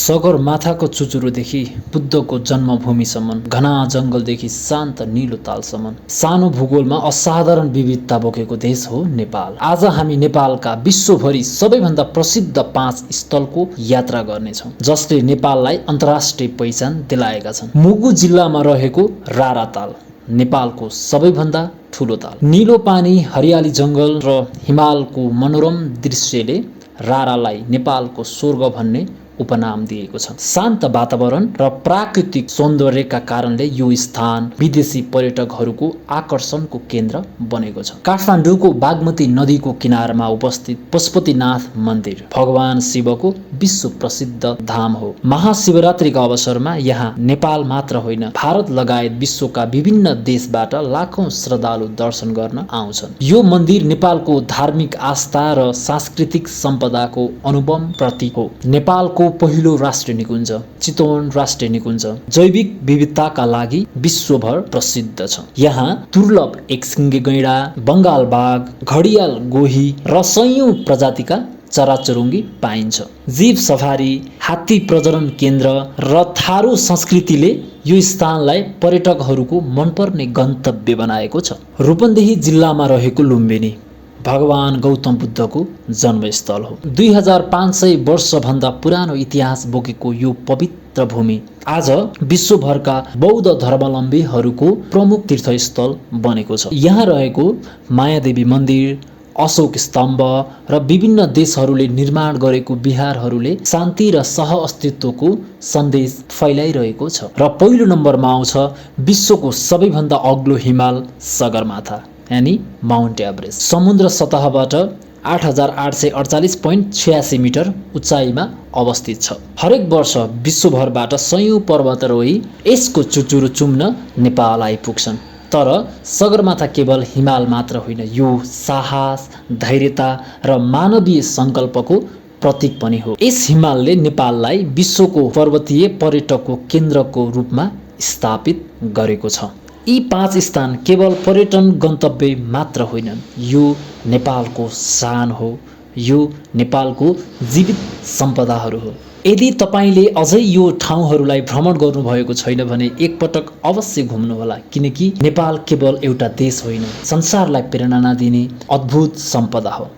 सगरमाथाको चुचुरोदेखि बुद्धको जन्मभूमिसम्म, घना जङ्गलदेखि शान्त नीलो तालसम्म सानो भूगोलमा असाधारण विविधता बोकेको देश हो नेपाल। आज हामी नेपालका विश्वभरि सबैभन्दा प्रसिद्ध 5 स्थलको यात्रा गर्नेछौँ, जसले नेपाललाई अन्तर्राष्ट्रिय पहिचान दिलाएका छन्। मुगु जिल्लामा रहेको रारा ताल नेपालको सबैभन्दा ठुलो ताल। नीलो पानी, हरियाली जङ्गल र हिमालको मनोरम दृश्यले रारालाई नेपालको स्वर्ग भन्ने उपनाम दिएको छ। शान्त वातावरण र प्राकृतिक सौन्दर्यका कारणले यो स्थान विदेशी पर्यटकहरूको आकर्षणको केन्द्र बनेको छ। काठमाडौँको बागमती नदीको किनारमा उपस्थित पशुपतिनाथ मन्दिर भगवान शिवको विश्व प्रसिद्ध धाम हो। महाशिवरात्रिका अवसरमा यहाँ नेपाल मात्र होइन, भारत लगायत विश्वका विभिन्न देशबाट लाखौं श्रद्धालु दर्शन गर्न आउँछन्। यो मन्दिर नेपालको धार्मिक आस्था र सांस्कृतिक सम्पदाको अनुपम प्रतीक हो। नेपालको पहिलो राष्ट्रिय निकुञ्ज चितवन राष्ट्रिय निकुञ्ज जैविक विविधताका लागि विश्वभर प्रसिद्ध छ। यहाँ दुर्लभ एकसिङ्गे गैंडा, बङ्गाल बाघ, घडियाल गोही र सयौं प्रजातिका चराचुरुङ्गी पाइन्छ। जीव सफारी, हात्ती प्रजनन केन्द्र र थारू संस्कृतिले यो स्थानलाई पर्यटकहरूको मनपर्ने गन्तव्य बनाएको छ। रूपन्देही जिल्लामा रहेको लुम्बिनी भगवान गौतम बुद्धको जन्मस्थल हो। 2500 वर्षभन्दा पुरानो इतिहास बोकेको यो पवित्र भूमि आज विश्वभरका बौद्ध धर्मावलम्बीहरूको प्रमुख तीर्थस्थल बनेको छ। यहाँ रहेको मायादेवी मन्दिर, अशोक स्तम्भ र विभिन्न देशहरूले निर्माण गरेको विहारहरूले शान्ति र सह-अस्तित्वको सन्देश फैलाइरहेको छ। र पहिलो नम्बरमा आउँछ विश्वको सबैभन्दा अग्लो हिमाल सगरमाथा यानी माउन्ट एभरेस्ट। समुद्र सतहबाट 8848.86 मिटर उचाइमा अवस्थित छ। हरेक वर्ष विश्वभरबाट सयौं पर्वतारोही यसको चुचुरो चुम्न नेपाल आइपुग्छन्। तर सगरमाथा केवल हिमाल मात्र होइन, यो साहस, धैर्यता र मानवीय सङ्कल्पको प्रतीक पनि हो। यस हिमालले नेपाललाई विश्वको पर्वतीय पर्यटकको केन्द्रको रूपमा स्थापित गरेको छ। यी 5 स्थान केवल पर्यटन गन्तव्य मात्र होइनन्, यो नेपालको शान हो, यो नेपालको जीवित सम्पदाहरू हो। यदि तपाईले अझै यो ठाउँहरूलाई भ्रमण गर्नुभएको छैन भने एकपटक अवश्य घुम्नुहोला, किनकि नेपाल केवल एउटा देश होइन, संसारलाई प्रेरणा दिने अद्भुत सम्पदा हो।